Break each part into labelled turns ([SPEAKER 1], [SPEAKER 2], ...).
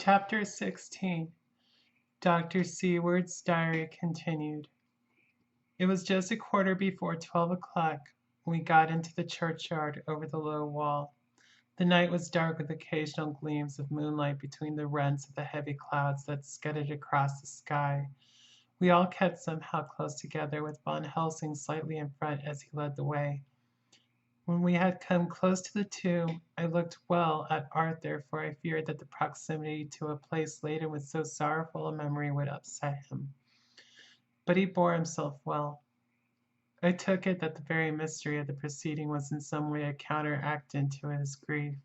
[SPEAKER 1] Chapter 16. Dr. Seward's diary continued. It was just a quarter before 12 o'clock when we got into the churchyard over the low wall. The night was dark with occasional gleams of moonlight between the rents of the heavy clouds that scudded across the sky. We all kept somehow close together, with Von Helsing slightly in front as he led the way. When we had come close to the tomb, I looked well at Arthur, for I feared that the proximity to a place laden with so sorrowful a memory would upset him. But he bore himself well. I took it that the very mystery of the proceeding was in some way a counteractant to his grief.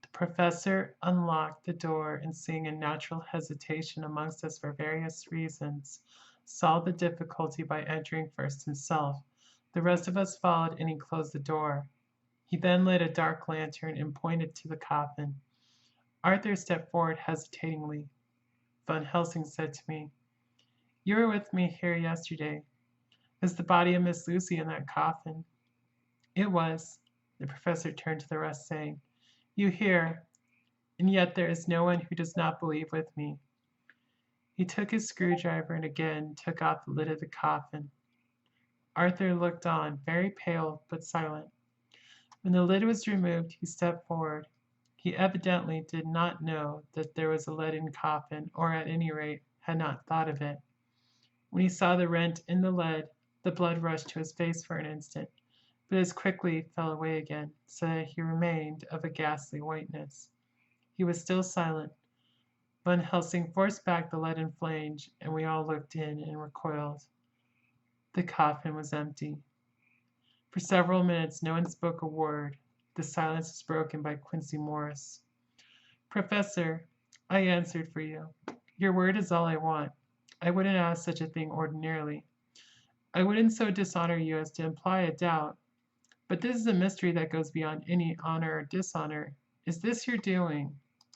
[SPEAKER 1] The professor unlocked the door, and seeing a natural hesitation amongst us for various reasons, solved the difficulty by entering first himself. The rest of us followed, and he closed the door. He then lit a dark lantern and pointed to the coffin. Arthur stepped forward hesitatingly. Van Helsing said to me, "You were with me here yesterday. Is the body of Miss Lucy in that coffin?" It was. The professor turned to the rest, saying, "You hear, and yet there is no one who does not believe with me." He took his screwdriver and again took off the lid of the coffin. Arthur looked on, very pale but silent. When the lid was removed, he stepped forward. He evidently did not know that there was a leaden coffin, or at any rate had not thought of it. When he saw the rent in the lead, the blood rushed to his face for an instant, but as quickly fell away again, so that he remained of a ghastly whiteness. He was still silent. Van Helsing forced back the leaden flange, and we all looked in and recoiled. The coffin was empty. For several minutes no one spoke a word. The silence was broken by Quincy Morris. "Professor, I answered for you. Your word is all I want. I wouldn't ask such a thing ordinarily. I wouldn't so dishonor you as to imply a doubt. But this is a mystery that goes beyond any honor or dishonor. Is this your doing?"